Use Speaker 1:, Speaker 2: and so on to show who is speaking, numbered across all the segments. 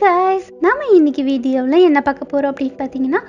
Speaker 1: guys, நாம இன்னைக்கு வீடியோல என்ன பார்க்க போறோம் அப்படி பாத்தீங்கன்னா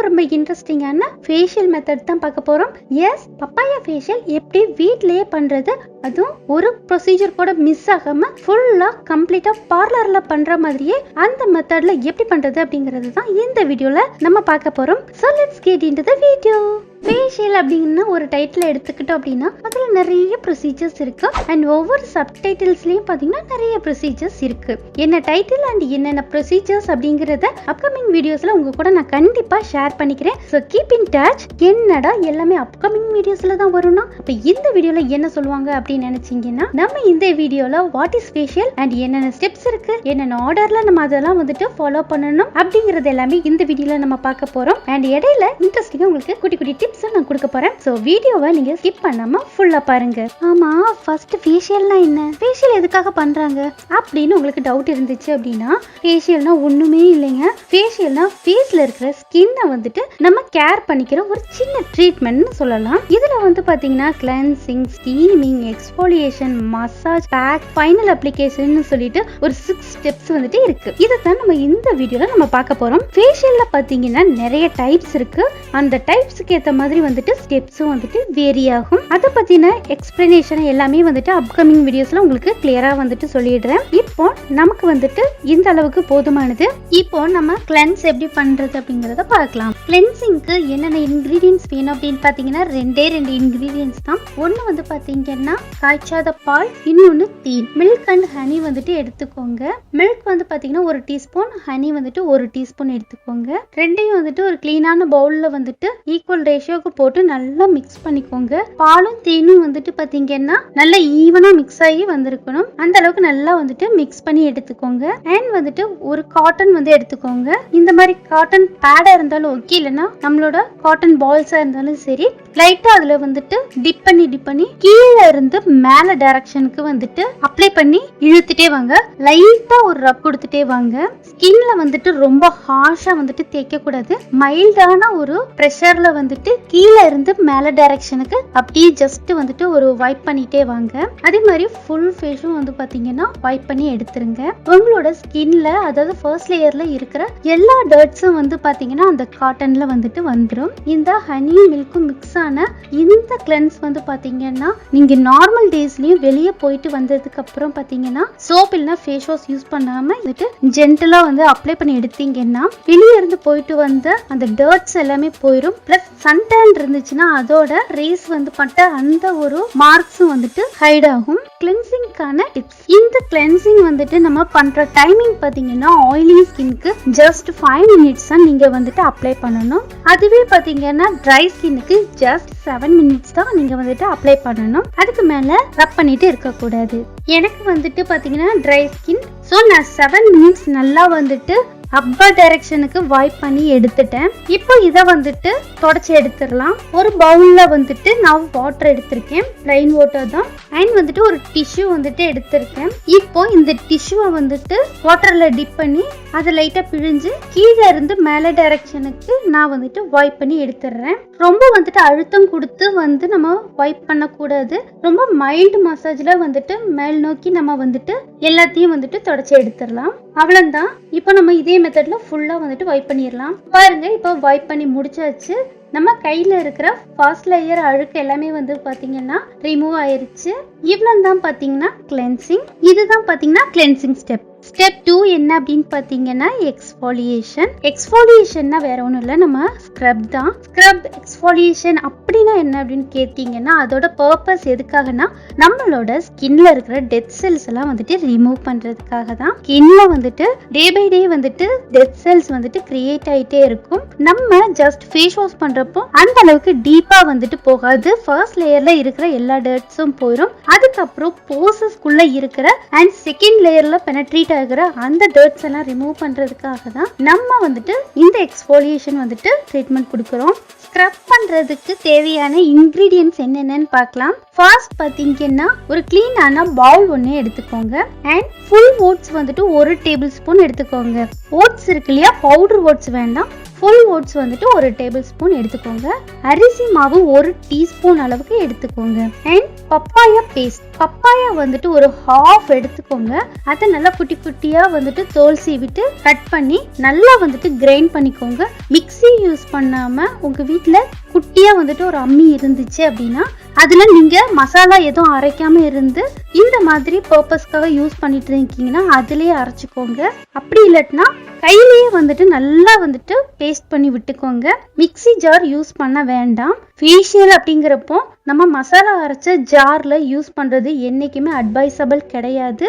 Speaker 1: ரொம்ப இன்ட்ரஸ்டிங்கான ஃபேஷியல் மெத்தட் தான் பார்க்க போறோம். எஸ், பப்பாயா ஃபேஷியல் எப்படி வீட்லயே பண்றது, அதுவும் ஒரு ப்ரொசீஜர் கூட மிஸ் ஆகாம ஃபுல்லா கம்ப்ளீட்டா பார்லர்ல பண்ற மாதிரியே அந்த மெத்தட்ல எப்படி பண்றது அப்படிங்கறது தான் இந்த வீடியோல நம்ம பார்க்க போறோம். So let's get into the video. Facial அப்படின்னா ஒரு டைட்டில் எடுத்துக்கிட்டோம் அப்படின்னா அதில் நிறைய ப்ரொசீஜர்ஸ் இருக்கு அண்ட் ஒவ்வொரு சப்டைட்டில்ஸ்லையும் பார்த்தீங்கன்னா நிறைய ப்ரொசீஜர்ஸ் இருக்கு. என்ன டைட்டில் அண்ட் என்னென்ன ப்ரொசீஜர்ஸ் அப்படிங்கிறத அப்கமிங் வீடியோஸ்ல உங்க கூட நான் கண்டிப்பா ஷேர் பண்ணிக்கிறேன். So keep in touch. என்னடா எல்லாமே அப்கமிங் வீடியோஸ்ல தான் வரும்னா அப்போ இந்த வீடியோல என்ன சொல்லுவாங்க அப்படின்னு நினைச்சீங்கன்னா, நம்ம இந்த வீடியோல வாட் இஸ் ஃபேஷியல் அண்ட் என்னென்ன ஸ்டெப்ஸ் இருக்கு, என்னென்ன ஆர்டர்ல நம்ம அதெல்லாம் வந்துட்டு ஃபாலோ பண்ணணும் அப்படிங்கிறது எல்லாமே இந்த வீடியோல நம்ம பார்க்க போறோம். அண்ட் இடையில இன்ட்ரெஸ்டிங்கா உங்களுக்கு குட்டி குட்டி டிப்ஸ் நான் கொடுக்க போறேன். சோ வீடியோவை நீங்க ஸ்கிப் பண்ணாம ஃபுல்லா பாருங்க. ஆமா, ஃபர்ஸ்ட் ஃபேஷியல்னா என்ன, ஃபேஷியல் எதுக்காக பண்றாங்க அப்படின்னு உங்களுக்கு டவுட் இருந்துச்சு அப்படின்னா, ஃபேஷியல்னா ஒண்ணுமே இல்லைங்க. ஃபேஷியல்னா ஃபேஸ்ல இருக்கிற ஸ்கின்னை வந்துட்டு நம்ம கேர் பண்ணிக்கிற ஒரு சின்ன ட்ரீட்மெண்ட்னு சொல்லலாம். இதுல வந்து பாத்தீங்கன்னா cleansing, steaming, exfoliation, massage, pack, final application சொல்லிட்டு ஒரு 6 ஸ்டெப்ஸ் வந்துட்டு இருக்கு. இதைத்தான் நம்ம இந்த வீடியோல நம்ம பார்க்க போறோம். ஃபேஷியல்ல பாத்தீங்கன்னா நிறைய டைப்ஸ் இருக்கு. அந்த டைப்ஸ்க்கு ஏத்த மாதிரி வந்துட்டு ஸ்டெப்ஸும் வந்துட்டு வேரி ஆகும். அதை பத்தின எக்ஸ்பிளனேஷன் எல்லாமே வந்துட்டு அப்கமிங் வீடியோஸ்ல உங்களுக்கு கிளியரா வந்துட்டு சொல்லிடுறேன். இப்போ நமக்கு வந்துட்டு இந்த அளவுக்கு போதுமானது. இப்போ நம்ம கிளென்ஸ் எப்படி பண்றது அப்படிங்கறத பார்க்கலாம். கிளென்சிங்க்கு என்னென்ன இன்கிரீடியன்ஸ் வேணும் அப்படின்னு பாத்தீங்கன்னா ரெண்டே இன்கிரீடியன்ஸ் தான். ஒன்னு வந்து பாத்தீங்கன்னா காய்ச்சாத பால், இன்னொன்னு தேன். மில்க் அண்ட் ஹனி வந்துட்டு எடுத்துக்கோங்க. மில்க் வந்து பாத்தீங்கன்னா 1 டீஸ்பூன், ஹனி வந்துட்டு 1 டீஸ்பூன் எடுத்துக்கோங்க. ரெண்டையும் வந்துட்டு ஒரு கிளீனான பவுல்ல வந்துட்டு ஈக்குவல் ரேஷியோக்கு போட்டு நல்லா மிக்ஸ் பண்ணிக்கோங்க. பாலும் தேனும் வந்துட்டு பாத்தீங்கன்னா நல்லா ஈவனா மிக்ஸ் ஆகி வந்திருக்கணும். அந்த அளவுக்கு நல்லா வந்துட்டு மிக்ஸ் பண்ணி எடுத்துக்கோங்க. அண்ட் வந்துட்டு ஒரு காட்டன் வந்து எடுத்துக்கோங்க. இந்த மாதிரி காட்டன் பேடா இருந்தாலும் ஓகே, இல்லைன்னா நம்மளோட காட்டன் பால்ஸா இருந்தாலும் சரி, லைட்டா அதுல வந்துட்டு டிப் பண்ணி கீழே இருந்து மேல டைரக்ஷனுக்கு வந்துட்டு அப்ளை பண்ணி இழுத்துட்டே வாங்க. லைட்டா ஒரு ரப் கொடுத்துட்டே வாங்க. ஸ்கின்ல வந்துட்டு ரொம்ப ஹார்ஷா வந்துட்டு தேய்க்க கூடாது. மைல்டான ஒரு பிரஷர்ல வந்துட்டு கீழே இருந்து மேல டைரக்ஷனுக்கு அப்படியே ஜஸ்ட் வந்துட்டு ஒரு வைப் பண்ணிட்டே வாங்க. அதே மாதிரி ஃபுல் ஃபேஸும் வந்து பாத்தீங்கன்னா வைப் பண்ணி எடுத்துருங்க. உங்களோட ஸ்கின்ல, அதாவது ஃபர்ஸ்ட் லேயர்ல இருக்கிற எல்லா டர்ட்ஸும் வந்து பாத்தீங்கன்னா அந்த காட்டன்ல வந்துட்டு வந்துடும். இந்த ஹனியும் மில்க்கும் மிக்ஸ் ஆன இந்த கிளென்ஸ் வந்து பாத்தீங்கன்னா நீங்க நார்மல் டேஸ்லயும் வெளியே போயிட்டு வந்ததுக்கு அப்புறம் பாத்தீங்கன்னா சோப் இல்லைன்னா ஃபேஸ் வாஷ் யூஸ் பண்ணாம வந்துட்டு ஜென்டலா வந்து அப்ளை பண்ணி எடுத்தீங்கன்னா வெளியே இருந்து போயிட்டு வந்த அந்த டர்ட்ஸ் எல்லாமே போயிடும். பிளஸ் சன்டேன் இருந்துச்சுன்னா அதோட ரேஸ் வந்து பட்ட அந்த ஒரு மார்க்ஸும் வந்துட்டு ஹைட் ஆகும். கிளென்சிங்கான டிப்ஸ். இந்த கிளென்சிங் வந்துட்டு நம்ம பண்ற டைமிங் பாத்தீங்கன்னா ஆயிலி ஸ்கின்க்கு ஜஸ்ட் 5 மினிட்ஸ் தான் நீங்க வந்துட்டு அப்ளை பண்ணணும். அதுவே பாத்தீங்கன்னா ட்ரை ஸ்கின்னுக்கு ஜஸ்ட் 7 மினிட்ஸ் தான் நீங்க வந்துட்டு அப்ளை பண்ணணும். அதுக்கு மேல ரப் பண்ணிட்டு இருக்க கூடாது. எனக்கு வந்துட்டு பாத்தீங்கன்னா ட்ரை ஸ்கின், சோ நான் 7 மினிட்ஸ் நல்லா வந்துட்டு அப்பர் டைரக்ஷனுக்கு வைப் பண்ணி எடுத்துட்டேன். இப்போ இதை வந்துட்டு தொடச்சி எடுத்துடலாம். ஒரு பவுல்ல வந்துட்டு நான் வாட்டர் எடுத்திருக்கேன், பிளைன் வாட்டர் தான். அண்ட் வந்துட்டு ஒரு டிஷ்யூ வந்துட்டு எடுத்திருக்கேன். இப்போ இந்த டிஷ்யூவை வந்துட்டு வாட்டர்ல டிப் பண்ணி அதை லைட்டா பிழிஞ்சு கீழே இருந்து மேல டைரக்ஷனுக்கு நான் வந்துட்டு வைப் பண்ணி எடுத்துடுறேன். ரொம்ப வந்துட்டு அழுத்தம் கொடுத்து வந்து நம்ம வைப் பண்ணக்கூடாது. ரொம்ப மைல்டு மசாஜ்ல வந்துட்டு மேல் நோக்கி நம்ம வந்துட்டு எல்லாத்தையும் வந்துட்டு தொடச்சி எடுத்துடலாம். அவ்வளவுதான். இப்போ நம்ம இதே மெத்தட்ல ஃபுல்லா வந்துட்டு வைப் பண்ணிடலாம். பாருங்க, இப்போ வைப் பண்ணி முடிச்சாச்சு. நம்ம கையில இருக்கிற ஃபர்ஸ்ட் லேயர் அழுக்கு எல்லாமே வந்து பாத்தீங்கன்னா ரிமூவ் ஆயிருச்சு. இவ்வளவு தான் பாத்தீங்கன்னா கிளென்சிங். இதுதான் பாத்தீங்கன்னா கிளென்சிங் ஸ்டெப். ஸ்டெப் 2 என்ன அப்படின்னு பாத்தீங்கன்னா எக்ஸ்ஃபோலியேஷன். எக்ஸ்ஃபோலியேஷன்னா வேற ஒன்றும் இல்லை, நம்ம ஸ்க்ரப் தான். ஸ்க்ரப், எக்ஸ்ஃபோலியேஷன் அப்படின்னா என்ன அப்படின்னு கேட்டீங்கன்னா அதோட பர்பஸ் எதுக்காகனா நம்மளோட ஸ்கின்ல இருக்கிற டெத் செல்ஸ் எல்லாம் வந்துட்டு ரிமூவ் பண்றதுக்காக தான். ஸ்கின்ல வந்துட்டு டே பை டே வந்துட்டு டெத் செல்ஸ் வந்துட்டு கிரியேட் ஆயிட்டே இருக்கும். நம்ம ஜஸ்ட் ஃபேஸ் வாஷ் பண்றப்போ அந்த அளவுக்கு டீப்பா வந்துட்டு போகாது. ஃபர்ஸ்ட் லேயர்ல இருக்கிற எல்லா டெட்ஸும் போயிடும். அதுக்கப்புறம் போசஸ்க்குள்ள இருக்கிற அண்ட் செகண்ட் லேயர்ல பெனட்ரேட் ஆகிற அந்த டர்ட்ஸ் எல்லாம் ரிமூவ் பண்றதுக்காக தான் நம்ம வந்துட்டு இந்த எக்ஸ்ஃபோலியேஷன் வந்துட்டு ட்ரீட்மெண்ட் கொடுக்குறோம். ஸ்க்ரப் பண்றதுக்கு தேவையான இன்கிரீடியன்ஸ் என்னென்னு பார்க்கலாம். ஃபர்ஸ்ட் பாத்தீங்கன்னா ஒரு கிளீனான பவுல் ஒன்று எடுத்துக்கோங்க. அண்ட் ஃபுல் ஓட்ஸ் வந்துட்டு 1 டேபிள் ஸ்பூன் எடுத்துக்கோங்க. ஓட்ஸ் இருக்கு இல்லையா, பவுடர் ஓட்ஸ் வேண்டாம், ஃபுல் ஓட்ஸ் வந்துட்டு 1 டேபிள் ஸ்பூன் எடுத்துக்கோங்க. அரிசி மாவு 1 டீஸ்பூன் அளவுக்கு எடுத்துக்கோங்க. அண்ட் பப்பாயா பேஸ்ட், பப்பாயா வந்துட்டு ஒரு ஹாஃப் எடுத்துக்கோங்க. அதை நல்லா குட்டி குட்டியா வந்துட்டு தோல் சீவிட்டு கட் பண்ணி நல்லா வந்துட்டு கிரைண்ட் பண்ணிக்கோங்க. மிக்ஸி யூஸ் பண்ணாம உங்க வீட்டுல குட்டியா வந்துட்டு ஒரு அம்மி இருந்துச்சு அப்படின்னா அதுல நீங்க மசாலா எதுவும் அரைக்காம இருந்து இந்த மாதிரி பர்பஸ்க்காக யூஸ் பண்ணிட்டு இருக்கீங்கன்னா அதுலயே அரைச்சுக்கோங்க. அப்படி இல்லாட்டினா கையிலேயே வந்துட்டு நல்லா வந்துட்டு பேஸ்ட் பண்ணி விட்டுக்கோங்க. மிக்ஸி ஜார் யூஸ் பண்ண வேண்டாம். ஃபேஷியல் அப்படிங்கிறப்போ நம்ம மசாலா அரைச்ச ஜார்ல யூஸ் பண்றது என்னைக்குமே அட்வைசபிள் கிடையாது.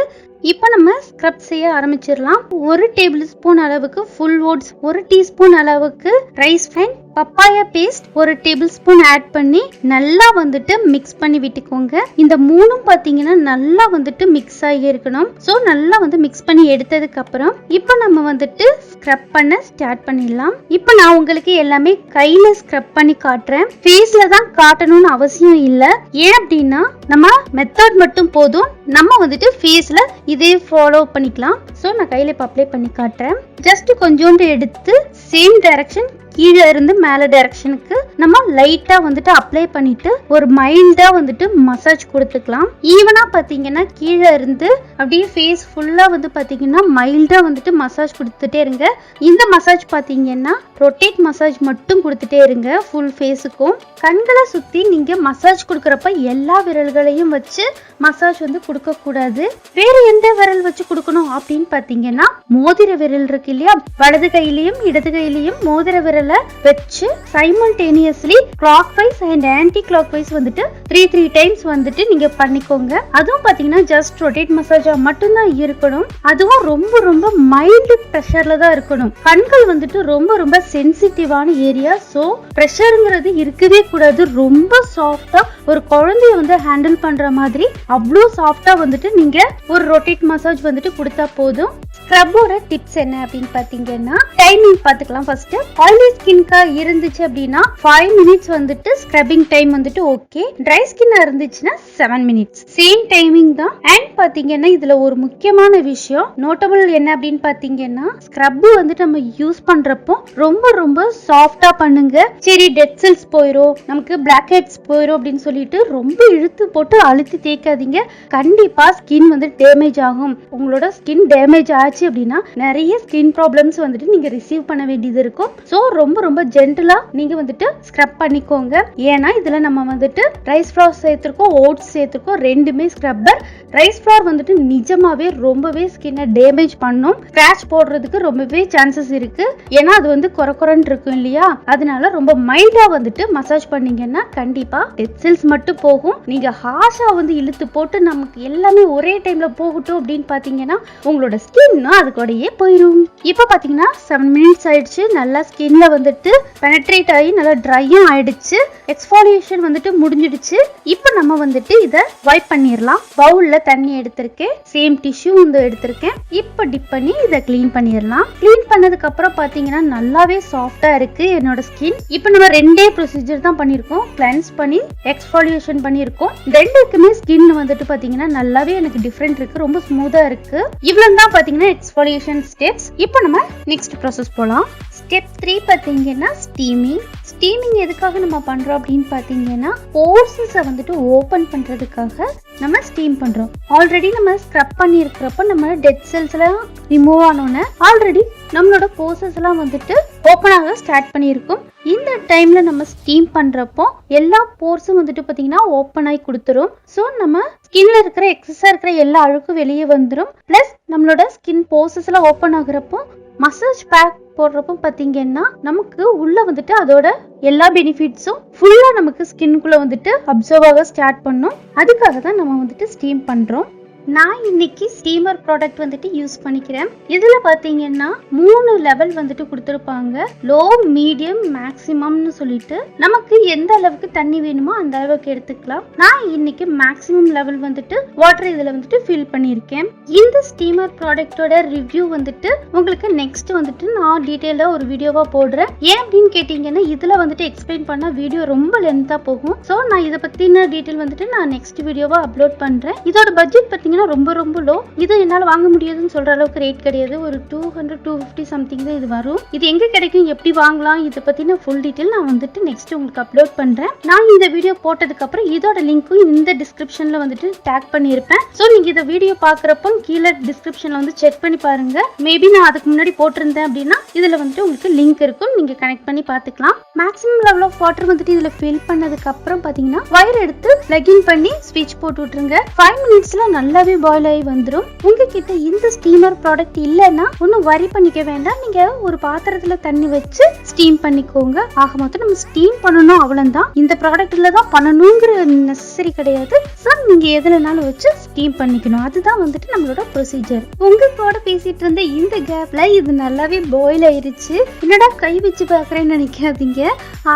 Speaker 1: இப்போ நம்ம ஸ்க்ரப் செய்ய ஆரம்பிச்சிடலாம். 1 டேபிள் ஸ்பூன் அளவுக்கு ஃபுல் ஓட்ஸ், 1 டீஸ்பூன் அளவுக்கு rice and papaya paste 1 tablespoon add பண்ணி நல்லா வந்துட்டு மிக்ஸ் பண்ணி விட்டுக்கோங்க. இந்த மூணும் பார்த்தீங்கன்னா நல்லா வந்துட்டு மிக்ஸ் ஆகி இருக்கணும். ஸோ நல்லா வந்து மிக்ஸ் பண்ணி எடுத்ததுக்கு அப்புறம் இப்போ நம்ம வந்துட்டு ஸ்க்ரப் பண்ண ஸ்டார்ட் பண்ணிடலாம். இப்போ நான் உங்களுக்கு எல்லாமே கையில ஸ்க்ரப் பண்ணி காட்டுறேன். ஃபேஸ்ல தான் காட்டணும்னு அவசியம் இல்லை. ஏன் அப்படின்னா நம்ம மெத்தட் மட்டும் போதும், நம்ம வந்துட்டு ஃபேஸ்ல இதே ஃபாலோ பண்ணிக்கலாம். ஸோ நான் கையில இப்போ அப்ளை பண்ணி காட்டுறேன். ஜஸ்ட் கொஞ்சோண்டு எடுத்து சேம் டைரக்ஷன் கீழே இருந்து மேலே டைரக்ஷனுக்கு நம்ம லைட்டா வந்துட்டு அப்ளை பண்ணிட்டு ஒரு மைல்டா வந்துட்டு மசாஜ் கொடுத்துக்கலாம். ஈவனா பாத்தீங்கன்னா கீழே இருந்து அப்படியே ஃபேஸ் ஃபுல்லா வந்து பாத்தீங்கன்னா மைல்டா வந்துட்டு மசாஜ் கொடுத்துட்டே இருங்க. இந்த மசாஜ் பாத்தீங்கன்னா ரொட்டேட் மசாஜ் மட்டும் கொடுத்துட்டே இருங்க ஃபுல் ஃபேஸுக்கும். கண்களை சுத்தி நீங்க மசாஜ் கொடுக்கறப்ப எல்லா விரல்களையும் வச்சு மசாஜ் வந்து கொடுக்க கூடாது. வேற எந்த விரல் வச்சு கொடுக்கணும் அப்படின்னு பாத்தீங்கன்னா மோதிர விரல் இருக்கு இல்லையா, வலது கையிலையும் இடது கையிலையும் மோதிர விரலை வச்சு simultaneously clockwise and anticlockwise வந்துட்டு 3 டைம்ஸ் வந்துட்டு நீங்க பண்ணிக்கோங்க. அதுவும் பாத்தீங்கன்னா ஜஸ்ட் ரொட்டேட் மசாஜா மட்டும்தான் இருக்கணும். அதுவும் ரொம்ப ரொம்ப மைல்டு ப்ரெஷர்ல தான் இருக்கணும். கண்கள் வந்துட்டு ரொம்ப ரொம்ப சென்சிட்டிவான ஏரியா. ஸோ ப்ரெஷருங்கிறது இருக்கவே கூடாது. ரொம்ப சாஃப்டா ஒரு குழந்தைய வந்து ஹேண்டில் பண்ற மாதிரி அவ்வளோ சாஃப்டா வந்துட்டு நீங்க ஒரு ரொட்டேட் மசாஜ் வந்துட்டு கொடுத்தா போதும். ஸ்க்ரப்போட டிப்ஸ் என்ன அப்படின்னு பாத்தீங்கன்னா டைமிங் பாத்துக்கலாம். ஃபர்ஸ்ட் ஆயிலி ஸ்கின்கா இருந்துச்சு அப்படின்னா 5 மினிட்ஸ் வந்துட்டு ஸ்க்ரப்பிங் டைம் வந்துட்டு ஓகே. ட்ரை ஸ்கின்னா இருந்துச்சுன்னா 7 மினிட்ஸ் சேம் டைமிங் தான். அண்ட் பாத்தீங்கன்னா இதுல ஒரு முக்கியமான விஷயம் நோட்டபிள் என்ன அப்படின்னு பாத்தீங்கன்னா ஸ்க்ரப் வந்துட்டு நம்ம யூஸ் பண்றப்போ ரொம்ப ரொம்ப சாஃப்டா பண்ணுங்க. சரி டெட் செல்ஸ் போயிரும், நமக்கு பிளாக் ஹெட்ஸ் போயிரும் அப்படின்னு சொல்லிட்டு ரொம்ப இழுத்து போட்டு அழுத்தி தேய்க்காதீங்க. கண்டிப்பா ஸ்கின் வந்து டேமேஜ் ஆகும். உங்களோட ஸ்கின் டேமேஜ் ஆச்சு அப்படின்னா நிறைய ஸ்கின் ப்ராப்ளம்ஸ் வந்துட்டு நீங்க ரிசீவ் பண்ண வேண்டியது இருக்கும். ஸோ ரொம்ப ரொம்ப ஜென்டலா நீங்க வந்துட்டு ஸ்க்ரப் பண்ணிக்கோங்க. ஏன்னா இதுல நம்ம வந்துட்டு ரைஸ் ஃப்ளவர் சேர்த்திருக்கோம், ஓட்ஸ் சேர்த்திருக்கோம். ரெண்டுமே ஸ்க்ரப்பர். ரைஸ் ஃப்ளவர் வந்துட்டு நிஜமாவே ரொம்பவே ஸ்கின்னை டேமேஜ் பண்ணும். ஸ்கிராட்ச் போடுறதுக்கு ரொம்பவே சான்சஸ் இருக்கு. ஏன்னா அது வந்து குறக்குறன்னு இருக்கும் இல்லையா, அதனால ரொம்ப மைல்டா வந்துட்டு மசாஜ் பண்ணீங்கன்னா கண்டிப்பா டெட் செல்ஸ் மட்டும் போகும். நீங்க ஹார்ஷா வந்து இழுத்து போட்டு நமக்கு எல்லாமே ஒரே டைம்ல போகட்டும் அப்படின்னு பாத்தீங்கன்னா உங்களோட ஸ்கின் அதுக்கூடயே போயிடும். இப்ப பாத்தீங்கன்னா 7 மினிட்ஸ் ஆயிடுச்சு. நல்லா ஸ்கின்ல வந்துட்டு பெனட்ரேட் ஆகி நல்லா ட்ரையும் ஆயிடுச்சு. எக்ஸ்ஃபாலியேஷன் வந்துட்டு முடிஞ்சிடுச்சு. இப்போ நம்ம வந்துட்டு இதை வைப் பண்ணிடலாம். பவுல்ல தண்ணி எடுத்திருக்கேன், சேம் டிஷ்யூ வந்து எடுத்திருக்கேன். இப்போ டிப் பண்ணி இதை கிளீன் பண்ணிடலாம். கிளீன் பண்ணதுக்கு அப்புறம் பாத்தீங்கன்னா நல்லாவே சாஃப்டா இருக்கு என்னோட ஸ்கின். இப்போ நம்ம 2 ப்ரொசீஜர் தான் பண்ணிருக்கோம். கிளென்ஸ் பண்ணி எக்ஸ்ஃபாலியேஷன் பண்ணிருக்கோம். ரெண்டுக்குமே ஸ்கின் வந்துட்டு பாத்தீங்கன்னா நல்லாவே எனக்கு டிஃபரெண்ட் இருக்கு, ரொம்ப ஸ்மூத்தா இருக்கு. இவ்வளவு தான் பாத்தீங்கன்னா எக்ஸ்ஃபாலியேஷன் ஸ்டெப்ஸ். இப்போ நம்ம நெக்ஸ்ட் ப்ராசஸ் போலாம். ஸ்டெப் 3 பாத்தீங்கன்னா ஸ்டீமிங். ஸ்டீமிங் எதுக்காக நம்ம பண்றோம் அப்படின்னு பாத்தீங்கன்னா போர்ஸஸை வந்துட்டு ஓபன் பண்றதுக்காக நம்ம ஸ்டீம் பண்றோம். ஆல்ரெடி நம்ம ஸ்க்ரப் பண்ணி இருக்கிறப்ப நம்ம டெட் செல்ஸ் எல்லாம் ரிமூவ் ஆனோன்னு ஆல்ரெடி நம்மளோட போர்சஸ் எல்லாம் வந்துட்டு ஓப்பன் ஆக ஸ்டார்ட் பண்ணியிருக்கும். இந்த டைம்ல நம்ம ஸ்டீம் பண்றப்போ எல்லா போர்ஸும் வந்துட்டு பாத்தீங்கன்னா ஓப்பன் ஆகி கொடுத்துரும். ஸோ நம்ம ஸ்கின்ல இருக்கிற எக்ஸஸா இருக்கிற எல்லா அழுக்கும் வெளியே வந்துடும். பிளஸ் நம்மளோட ஸ்கின் போர்சஸ் எல்லாம் ஓப்பன் ஆகுறப்போ மசாஜ் பேக் போடுறப்போ பாத்தீங்கன்னா நமக்கு உள்ள வந்துட்டு அதோட எல்லா பெனிஃபிட்ஸும் ஃபுல்லா நமக்கு ஸ்கின்குள்ள வந்துட்டு அப்சர்வ் ஆக ஸ்டார்ட் பண்ணும். அதுக்காக தான் நம்ம வந்துட்டு ஸ்டீம் பண்றோம். நான் இன்னைக்கு ஸ்டீமர் ப்ராடக்ட் வந்துட்டு யூஸ் பண்ணிக்கிறேன். இதுல பாத்தீங்கன்னா 3 லெவல் வந்துட்டு கொடுத்துருப்பாங்க. லோ, மீடியம், மேக்ஸிமம்னு சொல்லிட்டு நமக்கு எந்த அளவுக்கு தண்ணி வேணுமோ அந்த அளவுக்கு எடுத்துக்கலாம். நான் இன்னைக்கு மேக்ஸிமம் லெவல் வந்துட்டு வாட்டர் இதுல வந்துட்டு ஃபில் பண்ணியிருக்கேன். இந்த ஸ்டீமர் ப்ராடக்டோட ரிவ்யூ வந்துட்டு உங்களுக்கு நெக்ஸ்ட் வந்துட்டு நான் டீட்டெயிலா ஒரு வீடியோவா போடுறேன். ஏன் அப்படின்னு கேட்டீங்கன்னா இதுல வந்துட்டு எக்ஸ்பிளைன் பண்ண வீடியோ ரொம்ப லென்த்தா போகும். ஸோ நான் இதை பத்தின டீட்டெயில் வந்துட்டு நான் நெக்ஸ்ட் வீடியோவா அப்லோட் பண்றேன். இதோட பட்ஜெட் பத்தி பாத்தீங்கன்னா ரொம்ப ரொம்ப லோ. இது என்னால வாங்க முடியாதுன்னு சொல்ற அளவுக்கு ரேட் கிடையாது. ஒரு 200-250 சம்திங் தான் இது வரும். இது எங்க கிடைக்கும், எப்படி வாங்கலாம், இதை பத்தின ஃபுல் டீடைல் நான் வந்துட்டு நெக்ஸ்ட் உங்களுக்கு அப்லோட் பண்றேன். நான் இந்த வீடியோ போட்டதுக்கு அப்புறம் இதோட லிங்க்கும் இந்த டிஸ்கிரிப்ஷன்ல வந்துட்டு டேக் பண்ணியிருப்பேன். ஸோ நீங்க இந்த வீடியோ பாக்குறப்போ கீழே டிஸ்கிரிப்ஷன்ல வந்து செக் பண்ணி பாருங்க. மேபி நான் அதுக்கு முன்னாடி போட்டிருந்தேன் அப்படின்னா இதுல வந்துட்டு உங்களுக்கு லிங்க் இருக்கும், நீங்க கனெக்ட் பண்ணி பாத்துக்கலாம். மேக்ஸிமம் லெவல் ஆஃப் வாட்டர் வந்துட்டு இதுல ஃபில் பண்ணதுக்கு அப்புறம் பாத்தீங்கன்னா வயர் எடுத்து லெகின் பண்ணி ஸ்விட்ச் போட்டு விட்டுருங்க. 5 மினிட்ஸ்ல நல்லாவே பாயில் ஆகி வந்துடும். உங்ககிட்ட இந்த ஸ்டீமர் ப்ராடக்ட் இல்லைன்னா ஒன்றும் வரி பண்ணிக்க வேண்டாம். நீங்க ஒரு பாத்திரத்துல தண்ணி வச்சு ஸ்டீம் பண்ணிக்கோங்க. ஆக மொத்தம் நம்ம ஸ்டீம் பண்ணணும், அவ்வளவுதான். இந்த ப்ராடக்ட்ல தான் பண்ணணுங்கிற நெசசரி கிடையாது. ஸோ நீங்க எதுலனாலும் வச்சு ஸ்டீம் பண்ணிக்கணும். அதுதான் வந்துட்டு நம்மளோட ப்ரொசீஜர். உங்க கூட பேசிட்டு இருந்த இந்த கேப்ல இது நல்லாவே பாயில் ஆயிருச்சு. என்னடா கை வச்சு பாக்குறேன்னு நினைக்காதீங்க,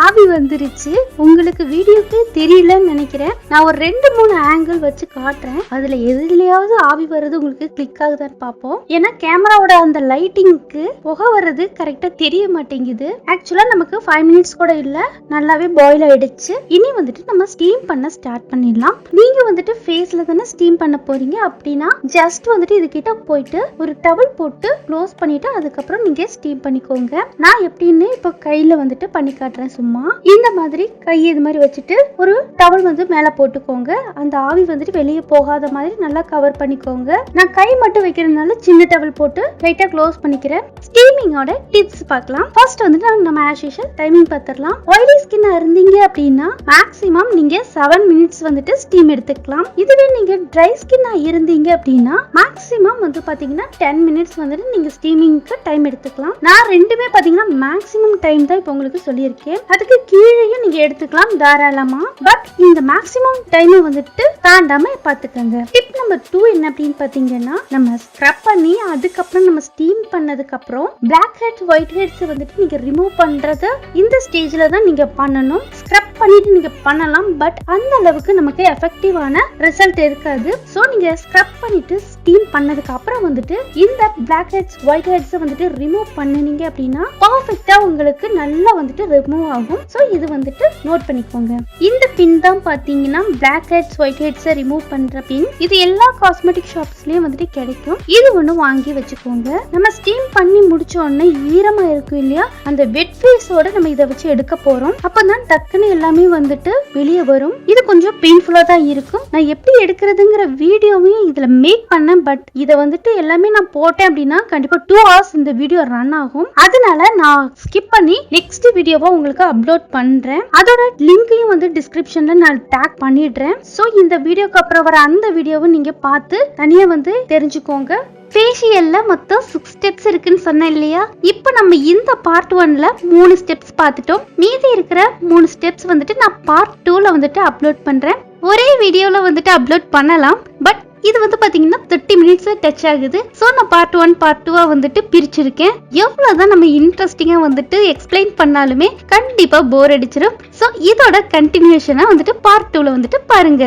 Speaker 1: ஆவி வந்துருச்சு. உங்களுக்கு வீடியோக்கு தெரியலன்னு நினைக்கிறேன். நான் ஒரு 2-3 ஆங்கிள் வச்சு காட்டுறேன். அதுல எதுலயாவது ஆவி வர்றது உங்களுக்கு கிளிக் ஆகுதான்னு பார்ப்போம். ஏன்னா கேமராவோட அந்த லைட்டிங்க்கு புகை வர்றது கரெக்டா தெரிய மாட்டேங்குது. ஆக்சுவலா நமக்கு 5 மினிட்ஸ் கூட இல்ல, நல்லாவே பாயில் ஆயிடுச்சு. இனி வந்துட்டு நம்ம ஸ்டீம் பண்ண ஸ்டார்ட் பண்ணிடலாம். நீங்க வந்துட்டு ஃபேஸ்ல தானே ஸ்டீம் பண்ண போறீங்க அப்படின்னா ஜஸ்ட் வந்துட்டு இது கிட்ட போயிட்டு ஒரு டவல் போட்டு க்ளோஸ் பண்ணிட்டு அதுக்கப்புறம் நீங்க ஸ்டீம் பண்ணிக்கோங்க. நான் எப்படின்னு இப்போ கையில வந்துட்டு பண்ணி காட்டுறேன். சும்மா இந்த மாதிரி கை இது மாதிரி வச்சுட்டு ஒரு டவல் வந்து மேல போட்டுக்கோங்க. அந்த ஆவி வந்துட்டு வெளியே போகாத மாதிரி நல்லா கவர் பண்ணிக்கோங்க. நான் கை மட்டும் வைக்கிறதுனால சின்ன டவல் போட்டு லைட்டா க்ளோஸ் பண்ணிக்கிறேன். ஸ்டீமிங்கோட டிப்ஸ் பார்க்கலாம். ஃபர்ஸ்ட் வந்துட்டு நம்ம ஆஸ் யூஷுவல் டைமிங் பார்த்துடலாம். ஆயிலி ஸ்கின்னா இருந்தீங்க அப்படின்னா மேக்ஸிமம் நீங்க 7 மினிட்ஸ் வந்துட்டு ஸ்டீம் எடுத்துக்கலாம். இதுவே நீங்க ட்ரை ஸ்கின்னா இருந்தீங்க அப்படின்னா மேக்ஸிமம் வந்து பாத்தீங்கன்னா 10 மினிட்ஸ் வந்துட்டு நீங்க ஸ்டீமிங்க்கு டைம் எடுத்துக்கலாம். நான் ரெண்டுமே பாத்தீங்கன்னா மேக்ஸிமம் டைம் தான் இப்போ உங்களுக்கு சொல்லியிருக்கேன். அதுக்கு கீழேயும் நீங்க எடுத்துக்கலாம் தாராளமா. பட் இந்த மேக்ஸிமம் டைம் வந்துட்டு தாண்டாம பாத்துக்கங்க. டிப் நம்பர் 2 என்ன அப்படின்னு பாத்தீங்கன்னா, நம்ம ஸ்க்ரப் பண்ணி அதுக்கப்புறம் நம்ம ஸ்டீம் பண்ணதுக்கு அப்புறம் பிளாக் ஹெட்ஸ் ஒயிட் ஹெட்ஸ் வந்துட்டு நீங்க ரிமூவ் பண்றது இந்த ஸ்டேஜ்ல தான் நீங்க பண்ணணும். ஸ்க்ரப் பண்ணிட்டு நீங்க பண்ணலாம், பட் அந்த அளவுக்கு நமக்கு எஃபெக்டிவான ரிசல்ட் இருக்காது. சோ நீங்க ஸ்க்ரப் பண்ணிட்டு ஸ்டீம் பண்ணதுக்கு அப்புறம் வந்துட்டு இந்த பிளாக் ஹெட்ஸ் ஒயிட் ஹெட்ஸ் வந்துட்டு ரிமூவ் பண்ணுனீங்க அப்படின்னா பர்ஃபெக்ட்டா உங்களுக்கு நல்லா வந்துட்டு ரிமூவ் ஆகும். சோ இது வந்துட்டு நோட் பண்ணிக்கோங்க. இந்த பின் தான் பாத்தீங்கன்னா blackheads whiteheads remove பண்ற பின். இது எல்லா காஸ்மெட்டிக் ஷாப்ஸ்லயும் வந்துட்டு கிடைக்கும். இது ஒண்ணு வாங்கி வச்சுக்கோங்க. நம்ம ஸ்டீம் பண்ணி முடிச்ச உடனே ஈரமா இருக்கும் இல்லையா, அந்த வெட் ஃபேஸோட நம்ம இதை வச்சு எடுக்க போறோம். அப்பதான் டக்குன்னு எல்லாமே வந்துட்டு வெளியே வரும். இது கொஞ்சம் பெயின்ஃபுல்லா தான் இருக்கும். நான் எப்படி எடுக்கிறதுங்கிற வீடியோவையும் இதுல மேக் பண்ணேன். பட் இதை வந்துட்டு எல்லாமே நான் போட்டேன் அப்படின்னா கண்டிப்பா 2 hours இந்த வீடியோ ரன் ஆகும். அதனால நான் ஸ்கிப் பண்ணி நெக்ஸ்ட் வீடியோவை உங்களுக்கு அப்லோட் பண்றேன். அதோட லிங்கையும் வந்து டிஸ்கிரிப்ஷன்ல நான் டேக் பண்ணிடுறேன். சோ இந்த வீடியோக்கு அப்புறம் வர அந்த வீடியோவை நீங்க பார்த்து தனியா வந்து தெரிஞ்சுக்கோங்க. ஃபேஷியல்ல மொத்தம் 6 ஸ்டெப்ஸ் இருக்குன்னு சொன்னேன் இல்லையா. இப்போ நம்ம இந்த பார்ட் 1ல 3 ஸ்டெப்ஸ் பார்த்துட்டோம். மீதி இருக்கிற 3 ஸ்டெப்ஸ் வந்துட்டு நான் பார்ட் 2ல வந்துட்டு அப்லோட் பண்றேன். ஒரே வீடியோல வந்துட்டு அப்லோட் பண்ணலாம். பட் இது வந்து பாத்தீங்கன்னா 30 மினிட்ஸ்ல டச் ஆகுது. சோ நான் பார்ட் 1 பார்ட் 2 வந்துட்டு பிரிச்சிருக்கேன். எவ்வளவுதான் நம்ம இன்ட்ரெஸ்டிங்கா வந்துட்டு எக்ஸ்பிளைன் பண்ணாலுமே கண்டிப்பா போர் அடிச்சிடும். சோ இதோட கண்டினியூஷனா வந்துட்டு பார்ட் 2ல வந்துட்டு பாருங்க.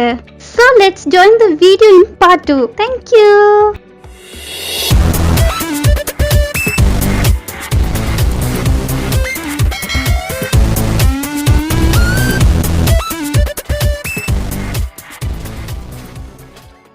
Speaker 1: So let's join the video in part 2. Thank you.